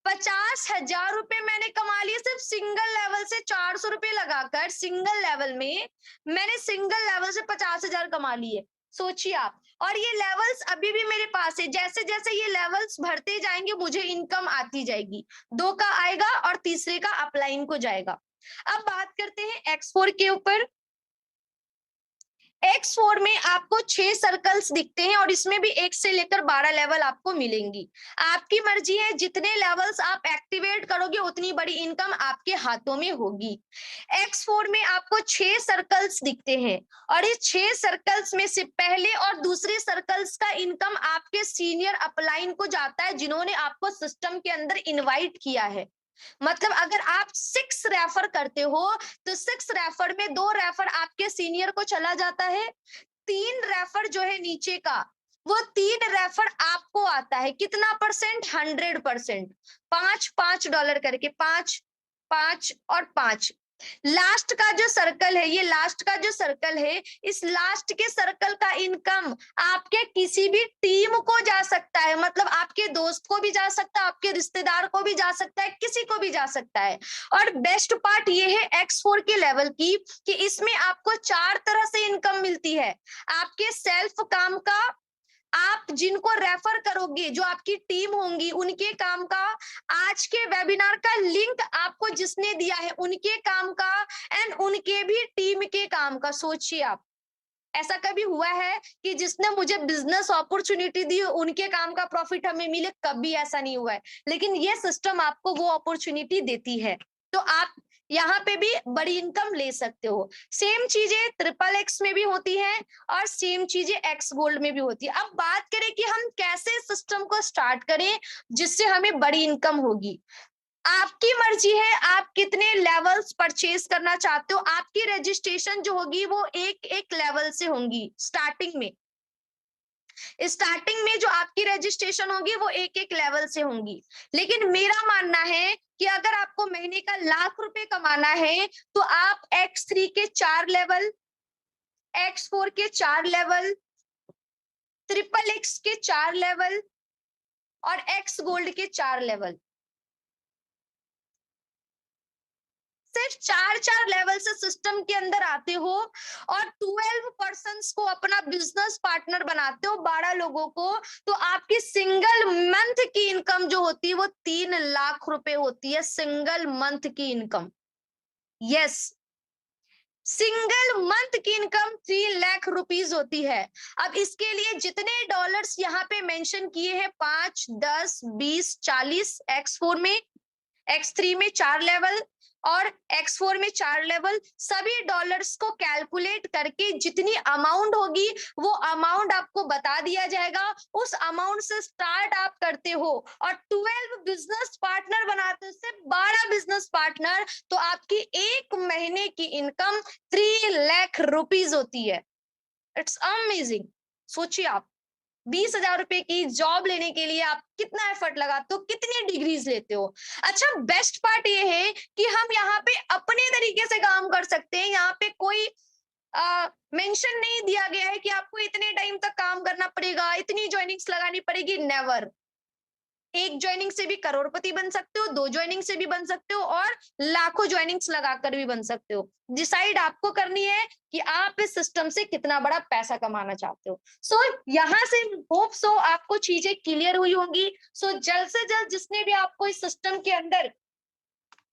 50,000 रुपए मैंने कमा लिए सिर्फ सिंगल लेवल से। 400 रुपए लगाकर सिंगल लेवल में मैंने सिंगल लेवल से 50,000 कमा लिए, सोचिए आप। और ये लेवल्स अभी भी मेरे पास है, जैसे जैसे ये लेवल्स बढ़ते जाएंगे मुझे इनकम आती जाएगी। 2 का आएगा और तीसरे का अपलाइन को जाएगा। अब बात करते हैं X4 के ऊपर। X4 में आपको 6 सर्कल्स दिखते हैं और इसमें भी 1 से लेकर 12 लेवल आपको मिलेंगी। आपकी मर्जी है, जितने लेवल्स आप एक्टिवेट करोगे उतनी बड़ी इनकम आपके हाथों में होगी। X4 में आपको 6 सर्कल्स दिखते हैं और इस 6 सर्कल्स में से पहले और दूसरे सर्कल्स का इनकम आपके सीनियर अपलाइन को जाता है जिन्होंने आपको सिस्टम के अंदर इनवाइट किया है। मतलब अगर आप 6 रेफर करते हो तो 6 रेफर में 2 रेफर आपके सीनियर को चला जाता है, 3 रेफर जो है नीचे का वो 3 रेफर आपको आता है। कितना परसेंट, 100%। $5 करके 5 5 और 5। लास्ट का जो सर्कल है, ये लास्ट का जो सर्कल है, इस लास्ट के सर्कल का इनकम आपके किसी भी टीम को जा सकता है, मतलब आपके दोस्त को भी जा सकता है, आपके रिश्तेदार को भी जा सकता है, किसी को भी जा सकता है। और बेस्ट पार्ट ये है X4 के लेवल की कि इसमें आपको 4 तरह से इनकम मिलती है। आपके सेल्फ काम का, आप जिनको रेफर करोगे जो आपकी टीम होंगी उनके काम का, आज के वेबिनार का लिंक आपको जिसने दिया है उनके काम का, एंड उनके भी टीम के काम का। सोचिए आप, ऐसा कभी हुआ है कि जिसने मुझे बिजनेस अपॉर्चुनिटी दी उनके काम का प्रॉफिट हमें मिले? कभी ऐसा नहीं हुआ है, लेकिन ये सिस्टम आपको वो अपॉर्चुनिटी देती है, तो आप यहाँ पे भी बड़ी इनकम ले सकते हो। सेम चीजें XXX में भी होती है और सेम चीजें X गोल्ड में भी होती है। अब बात करें कि हम कैसे सिस्टम को स्टार्ट करें जिससे हमें बड़ी इनकम होगी। आपकी मर्जी है आप कितने लेवल्स परचेज करना चाहते हो। आपकी रजिस्ट्रेशन जो होगी वो एक एक लेवल से होंगी। स्टार्टिंग में जो आपकी रजिस्ट्रेशन होगी वो एक एक लेवल से होंगी, लेकिन मेरा मानना है कि अगर आपको महीने का ₹1,00,000 कमाना है तो आप X3 के 4 लेवल, X4 के 4 लेवल, XXX के 4 लेवल और X गोल्ड के 4 लेवल, सिर्फ 4 लेवल से सिस्टम के अंदर आते हो और 12 पर्सन्स को अपना बिजनेस पार्टनर बनाते हो, 12 लोगों को, तो आपकी सिंगल मंथ की इनकम जो होती है वो ₹3,00,000 होती है। सिंगल मंथ की इनकम, यस, सिंगल मंथ की इनकम ₹3,00,000 होती है। अब इसके लिए जितने डॉलर्स यहाँ पे मेंशन किए हैं 5, 10, 20, 40 X4 में, X3 में 4 लेवल और X4 में 4 लेवल, सभी डॉलर्स को कैलकुलेट करके जितनी अमाउंट होगी वो अमाउंट आपको बता दिया जाएगा। उस अमाउंट से स्टार्ट आप करते हो और 12 बिजनेस पार्टनर बनाते हो, सिर्फ 12 बिजनेस पार्टनर, तो आपकी एक महीने की इनकम 3 लाख रुपीज होती है। It's amazing. सोचिए आप 20,000 रुपए की जॉब लेने के लिए आप कितना एफर्ट लगाते हो, कितनी डिग्रीज लेते हो। अच्छा, बेस्ट पार्ट ये है कि हम यहाँ पे अपने तरीके से काम कर सकते हैं। यहाँ पे कोई मेंशन नहीं दिया गया है कि आपको इतने टाइम तक काम करना पड़ेगा, इतनी ज्वाइनिंग्स लगानी पड़ेगी। नेवर। एक ज्वाइनिंग से भी करोड़पति बन सकते हो, 2 ज्वाइनिंग से भी बन सकते हो और लाखों ज्वाइनिंग्स लगाकर भी बन सकते हो। डिसाइड आपको करनी है कि आप इस सिस्टम से कितना बड़ा पैसा कमाना चाहते हो। सो यहाँ से होप सो आपको चीजें क्लियर हुई होंगी। सो जल्द से जल्द जिसने भी आपको इस सिस्टम के अंदर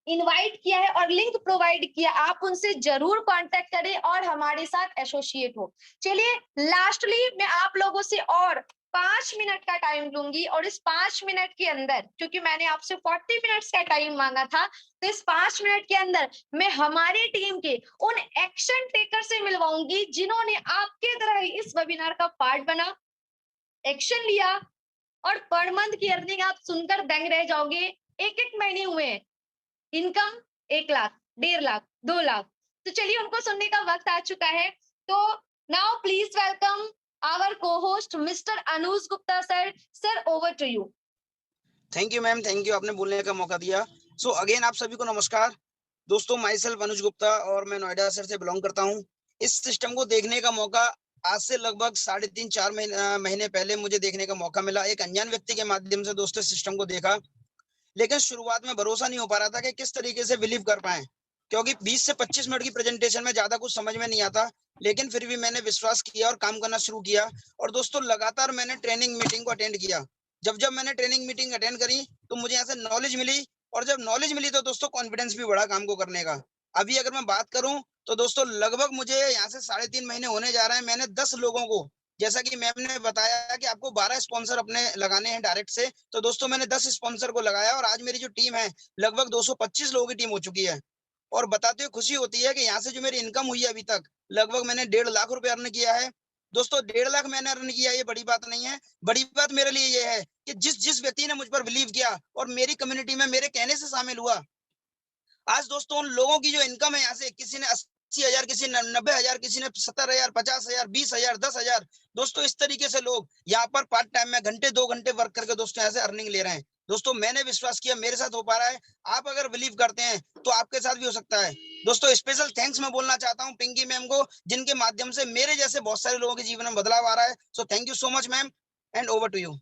इनवाइट किया है और लिंक प्रोवाइड किया, आप उनसे जरूर कांटेक्ट करें और हमारे साथ एसोसिएट हो। चलिए लास्टली मैं आप लोगों से और 5 मिनट का टाइम लूंगी और इस 5 मिनट के अंदर, क्योंकि मैंने आपसे 40 मिनट्स का टाइम मांगा था, तो इस 5 मिनट के अंदर मैं हमारी टीम के उन एक्शन टेकर से मिलवाऊंगी जिन्होंने आपके तरह ही इस वेबिनार का पार्ट बना, एक्शन लिया और पर मंथ की अर्निंग आप सुनकर दंग रह जाओगे। एक महीने हुए हैं, इनकम 1 लाख, 1.5 लाख, 2 लाख। तो चलिए उनको सुनने का वक्त आ चुका है। तो now please welcome our co-host mister Anuj Gupta sir. Sir, over to you. Thank you ma'am, thank you, आपने बोलने का मौका दिया। सो अगेन आप सभी को नमस्कार। दोस्तों, माई सेल्फ अनुज गुप्ता और मैं नोएडा शहर से बिलोंग करता हूँ। इस सिस्टम को देखने का मौका आज से लगभग 3.5-4 महीने पहले मुझे देखने का मौका मिला। एक अनजान व्यक्ति के माध्यम से दोस्तों सिस्टम को देखा, लेकिन शुरुआत में भरोसा नहीं हो पा रहा था कि किस तरीके से बिलीव कर पाए, क्योंकि 20 से 25 मिनट की प्रेजेंटेशन में ज्यादा कुछ समझ में नहीं आता। लेकिन फिर भी मैंने विश्वास किया और काम करना शुरू किया। और दोस्तों लगातार मैंने ट्रेनिंग मीटिंग को अटेंड किया। जब मैंने ट्रेनिंग मीटिंग अटेंड करी तो मुझे यहाँ से नॉलेज मिली, और जब नॉलेज मिली तो दोस्तों कॉन्फिडेंस भी बढ़ा काम को करने का। अभी अगर मैं बात करूं तो दोस्तों लगभग मुझे यहाँ से 3.5 महीने होने जा रहे हैं। मैंने 10 लोगों को, जैसा कि मैम ने बताया कि आपको 12 स्पॉन्सर अपने लगाने हैं डायरेक्ट से, तो दोस्तों मैंने 10 स्पॉन्सर को लगाया और आज मेरी जो टीम है लगभग 225 लोगों की टीम हो चुकी है। और बताते हुए खुशी होती है कि यहाँ से जो मेरी इनकम हुई है अभी तक, लगभग मैंने 1.5 लाख रुपए अर्न किया है। दोस्तों 1.5 लाख मैंने अर्न किया, ये बड़ी बात नहीं है। बड़ी बात मेरे लिए ये है कि जिस व्यक्ति ने मुझ पर बिलीव किया और मेरी कम्युनिटी में मेरे कहने से शामिल हुआ, आज दोस्तों उन लोगों की जो इनकम है यहाँ से, किसी ने 80,000, किसी ने 90,000, किसी ने 70,000, 50,000, 20,000, 10,000। दोस्तों इस तरीके से लोग यहाँ पर पार्ट टाइम में घंटे 2 घंटे वर्क करके दोस्तों यहाँ से अर्निंग ले रहे हैं। दोस्तों मैंने विश्वास किया, मेरे साथ हो पा रहा है। आप अगर बिलीव करते हैं तो आपके साथ भी हो सकता है। दोस्तों स्पेशल थैंक्स मैं बोलना चाहता हूँ पिंकी मैम को, जिनके माध्यम से मेरे जैसे बहुत सारे लोगों के जीवन में बदलाव आ रहा है। So thank you so much ma'am, and over to you.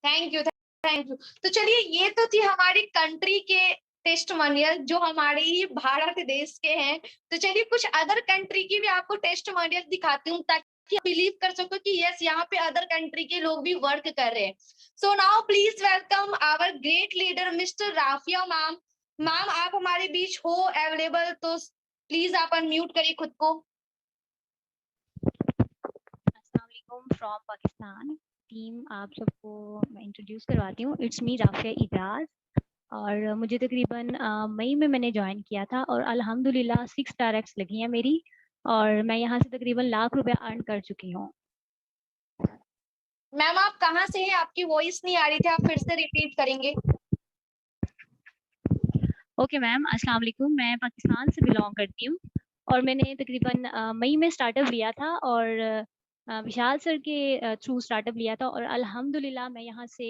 Thank you, thank you. तो चलिए ये तो थी हमारी कंट्री के टेस्टमोनियल जो हमारे ही भारत देश के हैं। तो चलिए कुछ अदर कंट्री की भी आपको टेस्टमोनियल दिखाती हूँ ताकि बिलीव कर सको कि यस यहाँ पे अदर कंट्री के लोग भी वर्क कर रहे हैं। So now please welcome our great leader mister Rafia ma'am. Ma'am आप हमारे बीच हो अवेलेबल तो प्लीज आप अनम्यूट करिए खुद को। अस्सलाम वालेकुम फ्रॉम पाकिस्तान। टीम आप सबको मैं इंट्रोड्यूस करवाती हूँ। इट्स मी राफिया इजाज, और मुझे तकरीबन मई में मैंने ज्वाइन किया था और अल्हम्दुलिल्लाह 6 डायरेक्ट्स लगी हैं मेरी, और मैं यहाँ से तकरीबन लाख रुपया अर्न कर चुकी हूँ। मैम आप कहाँ से हैं? आपकी वॉइस नहीं आ रही थी, आप फिर से रिपीट करेंगे? ओके मैम, अस्सलाम वालेकुम। मैं पाकिस्तान से बिलोंग करती हूँ और मैंने तकरीबन मई में स्टार्टअप लिया था और विशाल सर के थ्रू स्टार्टअप लिया था, और अल्हम्दुलिल्लाह मैं यहाँ से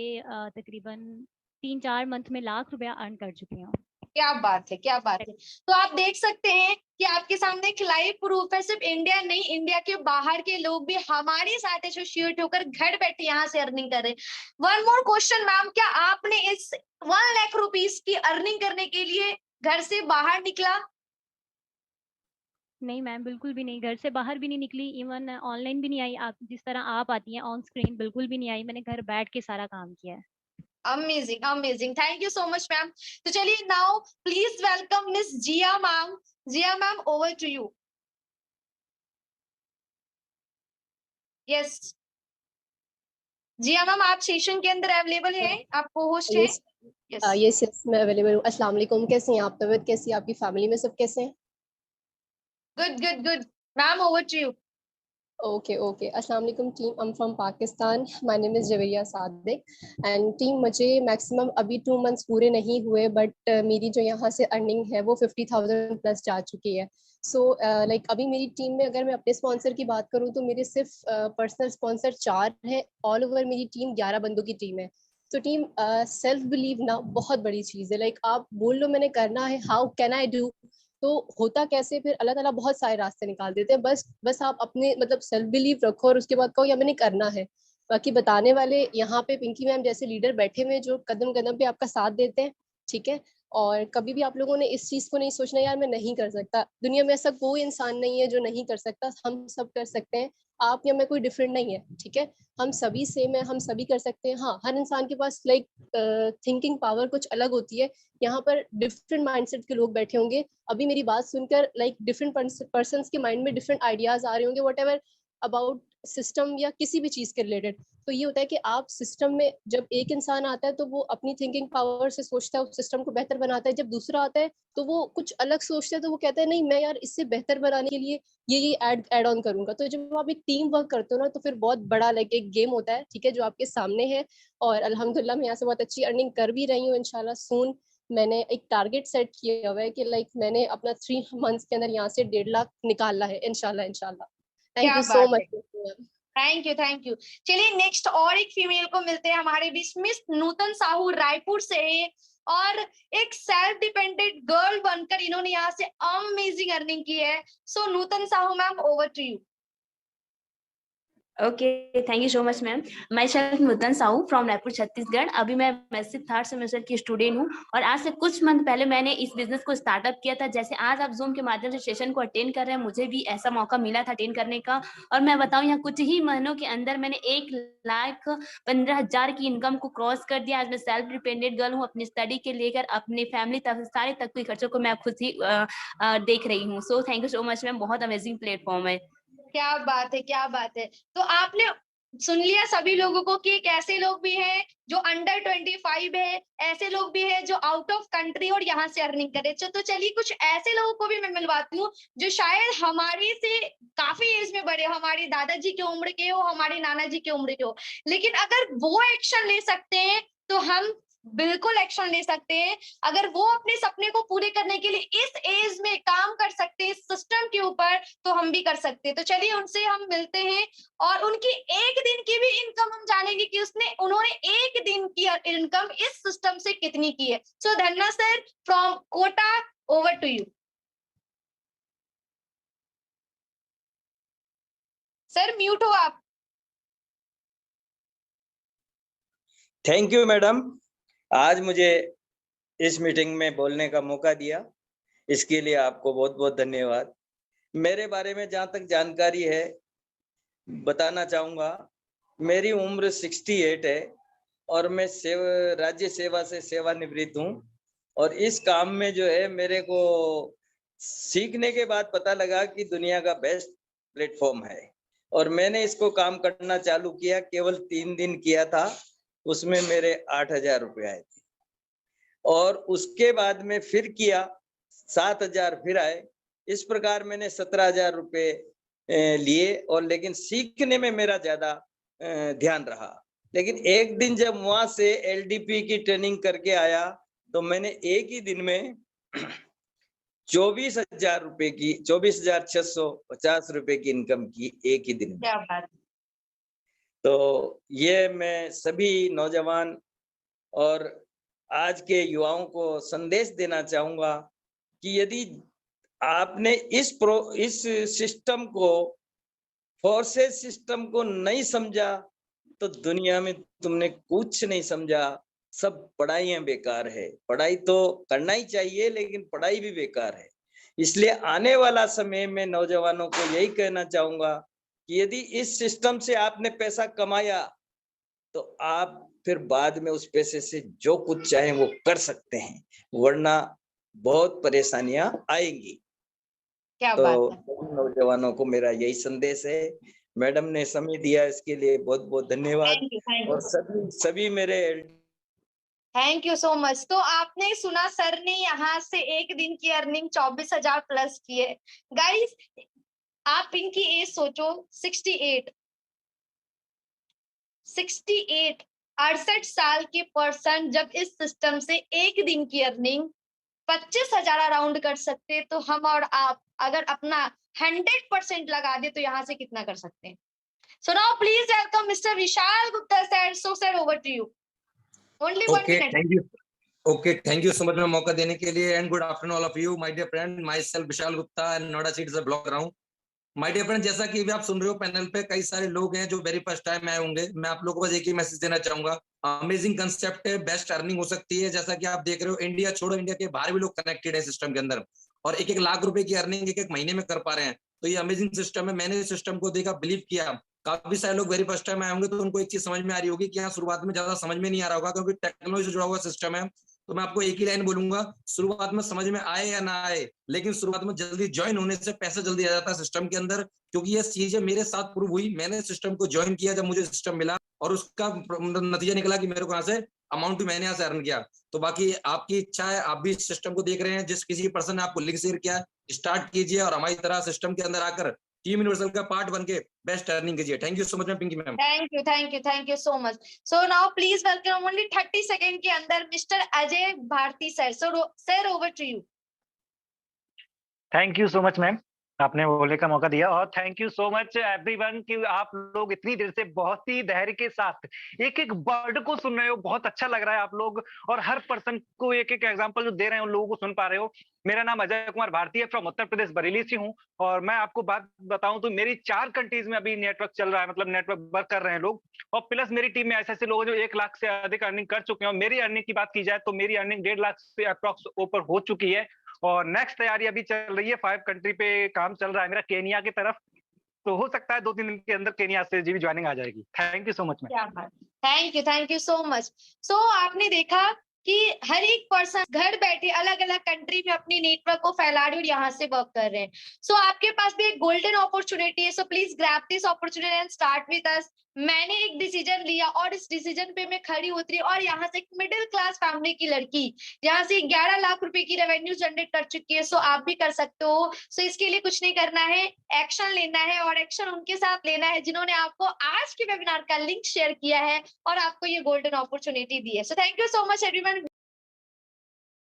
तकरीबन 3-4 मंथ में लाख रुपया अर्न कर चुकी हूँ। क्या बात है, क्या बात है। तो आप देख सकते हैं कि आपके सामने एक लाइव प्रूफ है। सिर्फ इंडिया नहीं, इंडिया के बाहर के लोग भी हमारे साथ एसोसिएट होकर घर बैठे यहाँ से अर्निंग कर रहे हैं। वन मोर क्वेश्चन मैम, क्या आपने इस 1 लाख रुपीस की अर्निंग करने के लिए घर से बाहर निकला? नहीं मैम, बिल्कुल भी नहीं, घर से बाहर भी नहीं निकली, इवन ऑनलाइन भी नहीं आई। आप जिस तरह आप आती हैं ऑन स्क्रीन, बिल्कुल भी नहीं आई। मैंने घर बैठ के सारा काम किया है। Amazing, amazing, thank you so much ma'am. तो चलिए now please welcome miss Zia ma'am. Zia ma'am over to you. Yes Zia ma'am, आप सेशन के अंदर अवेलेबल हैं? आप को होस्ट हैं? Yes. यस यस मैं अवेलेबल हूँ। अस्सलाम वालेकुम, कैसे हैं आप? तबीयत कैसी है आपकी? फैमिली में सब कैसे हैं? Good. Ma'am, over to you. Okay अस्सलाम वालेकुम team, I am from Pakistan, my name is Javeria Sadiq and team, मुझे मैक्सिमम अभी 2 मंथ्स पूरे नहीं हुए बट मेरी जो यहाँ से अर्निंग है वो 50,000 प्लस जा चुकी है। सो लाइक अभी मेरी टीम में अगर मैं अपने स्पॉन्सर की बात करूँ तो मेरे सिर्फ पर्सनल स्पॉन्सर 4 हैं। ऑल ओवर मेरी टीम 11 बंदों की टीम है। तो टीम सेल्फ बिलीव ना बहुत बड़ी चीज़ है। लाइक आप बोल लो मैंने करना है, हाउ कैन आई डू, तो होता कैसे, फिर अल्लाह ताला बहुत सारे रास्ते निकाल देते हैं। बस आप अपने मतलब सेल्फ बिलीव रखो और उसके बाद कहो या मैंने करना है। बाकी बताने वाले यहाँ पे पिंकी मैम जैसे लीडर बैठे हुए जो कदम कदम पे आपका साथ देते हैं, ठीक है। और कभी भी आप लोगों ने इस चीज को नहीं सोचना यार मैं नहीं कर सकता। दुनिया में ऐसा कोई इंसान नहीं है जो नहीं कर सकता, हम सब कर सकते हैं। आप या मैं कोई डिफरेंट नहीं है, ठीक है। हम सभी सेम है, हम सभी कर सकते हैं। हाँ, हर इंसान के पास लाइक थिंकिंग पावर कुछ अलग होती है। यहाँ पर डिफरेंट माइंडसेट के लोग बैठे होंगे। अभी मेरी बात सुनकर लाइक डिफरेंट पर्सन्स के माइंड में डिफरेंट आइडियाज आ रहे होंगे वट एवर अबाउट सिस्टम या किसी भी चीज के रिलेटेड। तो ये होता है कि आप सिस्टम में जब एक इंसान आता है तो वो अपनी थिंकिंग पावर से सोचता है, उस सिस्टम को बेहतर बनाता है। जब दूसरा आता है तो वो कुछ अलग सोचता है, तो वो कहता है नहीं मैं यार इससे बेहतर बनाने के लिए ये ऐड ऑन करूंगा। तो जब आप एक टीम वर्क करते हो ना तो फिर बहुत बड़ा लाइक एक गेम होता है, ठीक है, जो आपके सामने है। और अल्हम्दुलिल्लाह मैं यहाँ से बहुत अच्छी अर्निंग कर भी रही हूँ। इंशाल्लाह सून मैंने एक टारगेट सेट किया हुआ है कि लाइक मैंने अपना 3 मंथ्स के अंदर यहाँ से 1.5 लाख निकालना है इंशाल्लाह। थैंक क्या यू सो बात है, मच। Thank you. चलिए नेक्स्ट और एक फीमेल को मिलते हैं हमारे बीच, मिस नूतन साहू रायपुर से है और एक सेल्फ डिपेंडेंट गर्ल बनकर इन्होंने यहाँ से अमेजिंग अर्निंग की है। So Nutan Sahu ma'am, over to you. Okay, thank you so much ma'am. Myself Nutan Sahu from Raipur Chhattisgarh. अभी मैं मैसिव 3rd सेमेस्टर की स्टूडेंट हूँ और आज से कुछ मंथ पहले मैंने इस बिजनेस को स्टार्टअप किया था। जैसे आज आप जूम के माध्यम से सेशन को अटेंड कर रहे हैं, मुझे भी ऐसा मौका मिला था अटेंड करने का। और मैं बताऊँ यहाँ कुछ ही महीनों के अंदर मैंने 1,15,000 की इनकम को क्रॉस कर दिया। आज मैं सेल्फ डिपेंडेंट गर्ल हूँ, अपनी स्टडी के लेकर अपनी फैमिली तक सारे तक के खर्चों को मैं खुद ही देख रही हूँ। सो thank you so much ma'am, बहुत अमेजिंग प्लेटफॉर्म है। क्या बात है, क्या बात है। तो आपने सुन लिया सभी लोगों को कि एक ऐसे लोग भी हैं जो अंडर 25 है, ऐसे लोग भी हैं जो आउट ऑफ कंट्री और यहाँ से अर्निंग करे। तो चलिए कुछ ऐसे लोगों को भी मैं मिलवाती हूँ जो शायद हमारे से काफी एज में बड़े हो, हमारे दादाजी की उम्र के हो, हमारे नाना जी की उम्र के हो, लेकिन अगर वो एक्शन ले सकते हैं तो हम बिल्कुल एक्शन ले सकते हैं। अगर वो अपने सपने को पूरे करने के लिए इस एज में काम कर सकते हैं सिस्टम के ऊपर, तो हम भी कर सकते हैं। तो चलिए उनसे हम मिलते हैं और उनकी एक दिन की भी इनकम हम जानेंगे कि उन्होंने एक दिन की इनकम इस सिस्टम से कितनी की है। So Dhanna sir from Kota, over to you. Sir mute हो आप। थैंक यू मैडम, आज मुझे इस मीटिंग में बोलने का मौका दिया, इसके लिए आपको बहुत बहुत धन्यवाद। मेरे बारे में जहाँ तक जानकारी है बताना चाहूँगा। मेरी उम्र 68 है और मैं राज्य सेवा से सेवानिवृत्त हूँ। और इस काम में जो है मेरे को सीखने के बाद पता लगा कि दुनिया का बेस्ट प्लेटफॉर्म है और मैंने इसको काम करना चालू किया। केवल 3 दिन किया था, उसमें मेरे 8,000 रुपये आए थे और उसके बाद में फिर किया 7,000 फिर आए। इस प्रकार मैंने 17,000 रुपये लिए और लेकिन सीखने में मेरा ज्यादा ध्यान रहा। लेकिन एक दिन जब वहां से LDP की ट्रेनिंग करके आया तो मैंने एक ही दिन में 24,000 रुपये की 24,650 रुपये की इनकम की एक ही दिन में। क्या बात। तो ये मैं सभी नौजवान और आज के युवाओं को संदेश देना चाहूंगा कि यदि आपने इस सिस्टम को, फोर्सेस सिस्टम को नहीं समझा तो दुनिया में तुमने कुछ नहीं समझा। सब पढ़ाइयां बेकार है। पढ़ाई तो करना ही चाहिए लेकिन पढ़ाई भी बेकार है। इसलिए आने वाला समय में नौजवानों को यही कहना चाहूंगा कि यदि इस सिस्टम से आपने पैसा कमाया तो आप फिर बाद में उस पैसे से जो कुछ चाहे वो कर सकते हैं, वरना बहुत परेशानियां आएंगी। क्या तो बात है। नौजवानों को मेरा यही संदेश है। मैडम ने समय दिया इसके लिए बहुत बहुत धन्यवाद। Thank you. और सभी मेरे थैंक यू सो मच। तो आपने सुना सर ने यहाँ से एक दिन की अर्निंग 24,000 प्लस की है। गाइस आप इनकी एज सोचो, 68 68 साल के पर्सन जब इस सिस्टम से एक दिन की अर्निंग 25,000 अराउंड कर सकते, तो हम और आप अगर अपना 100% लगा दे तो यहाँ से कितना कर सकते हैं। So now please welcome mister Vishal Gupta sir. So sir over to you, only 1 Okay, minute. thank you. Okay, thank you so much मैं मौका देने के लिए and good afternoon all of you, my dear friend, myself Vishal Gupta and Noida seat से blog कर रहा हूँ। My dear friend, जैसा कि भी आप सुन रहे हो पैनल पे कई सारे लोग हैं जो वेरी फर्स्ट टाइम आए होंगे। मैं आप लोगों को बस एक ही मैसेज देना चाहूंगा, अमेजिंग कंसेप्ट है, बेस्ट अर्निंग हो सकती है। जैसा कि आप देख रहे हो इंडिया छोड़ो, इंडिया के बाहर भी लोग कनेक्टेड है सिस्टम के अंदर और 1-1 लाख रुपए की अर्निंग 1-1 महीने में कर पा रहे हैं। तो ये अमेजिंग सिस्टम है। मैंने इस सिस्टम को देखा, बिलीव किया। काफी सारे लोग वेरी फर्स्ट टाइम आए होंगे तो उनको एक चीज समझ में आ रही होगी कि यहाँ शुरुआत में ज्यादा समझ में नहीं आ रहा होगा क्योंकि टेक्नोलॉजी से जुड़ा हुआ सिस्टम है। तो मैं आपको एक ही लाइन बोलूंगा, शुरुआत में समझ में आए या ना आए, लेकिन शुरुआत में जल्दी ज्वाइन होने से पैसा जल्दी आ जाता है सिस्टम के अंदर, क्योंकि ये चीजें मेरे साथ प्रूव हुई। मैंने सिस्टम को ज्वाइन किया जब मुझे सिस्टम मिला और उसका नतीजा निकला कि मेरे को यहाँ से अमाउंट मैंने यहाँ से अर्न किया। तो बाकी आपकी इच्छा है, आप भी इस सिस्टम को देख रहे हैं, जिस किसी पर्सन ने आपको लिंक शेयर किया, स्टार्ट कीजिए और हमारी तरह सिस्टम के अंदर आकर टीम यूनिवर्सल का पार्ट बन के बेस्ट अर्निंग कीजिए। Thank you so much Pinky ma'am. Thank you so much. So now please welcome only 30 second के अंदर mister Ajay Bharti sir. Sir over to you. Thank you so much ma'am, आपने बोलने का मौका दिया। और thank you so much everyone कि आप लोग इतनी देर से बहुत ही धैर्य के साथ एक एक वर्ड को सुन रहे हो। बहुत अच्छा लग रहा है आप लोग और हर पर्सन को एक एक एग्जांपल जो दे रहे हैं उन लोगों को सुन पा रहे हो। मेरा नाम अजय कुमार भारती है, फ्रॉम उत्तर प्रदेश बरेली से हूँ। और मैं आपको बात बताऊं तो मेरी 4 कंट्रीज में अभी नेटवर्क चल रहा है, मतलब नेटवर्क वर्क कर रहे हैं लोग। और प्लस मेरी टीम में ऐसे ऐसे लोग हैं जो 1 लाख से अधिक अर्निंग कर चुके हैं। और मेरी अर्निंग की बात की जाए तो मेरी अर्निंग 1.5 लाख से अप्रॉक्स ऊपर हो चुकी है। और नेक्स्ट तैयारी अभी चल रही है, 5 कंट्री पे काम चल रहा है मेरा, केनिया की तरफ। तो हो सकता है 2-3 दिन के अंदर केनिया से भी ज्वाइनिंग आ जाएगी। Thank you so much ma'am. Thank you so much. So आपने देखा कि हर एक पर्सन घर बैठे अलग अलग कंट्री में अपनी नेटवर्क को फैला रहे और यहाँ से वर्क कर रहे हैं। सो आपके पास भी एक गोल्डन अपॉर्चुनिटी है। So please grab this opportunity and start with us. मैंने एक डिसीजन लिया और इस डिसीजन पे मैं खड़ी उतरी और यहाँ से एक मिडिल क्लास फैमिली की लड़की यहाँ से 11 लाख रुपए की रेवेन्यू जनरेट कर चुकी है। सो आप भी कर सकते हो। सो इसके लिए कुछ नहीं करना है, एक्शन लेना है और एक्शन उनके साथ लेना है जिन्होंने आपको आज के वेबिनार का लिंक शेयर किया है और आपको ये गोल्डन अपॉर्चुनिटी दी है। So thank you so much everyone.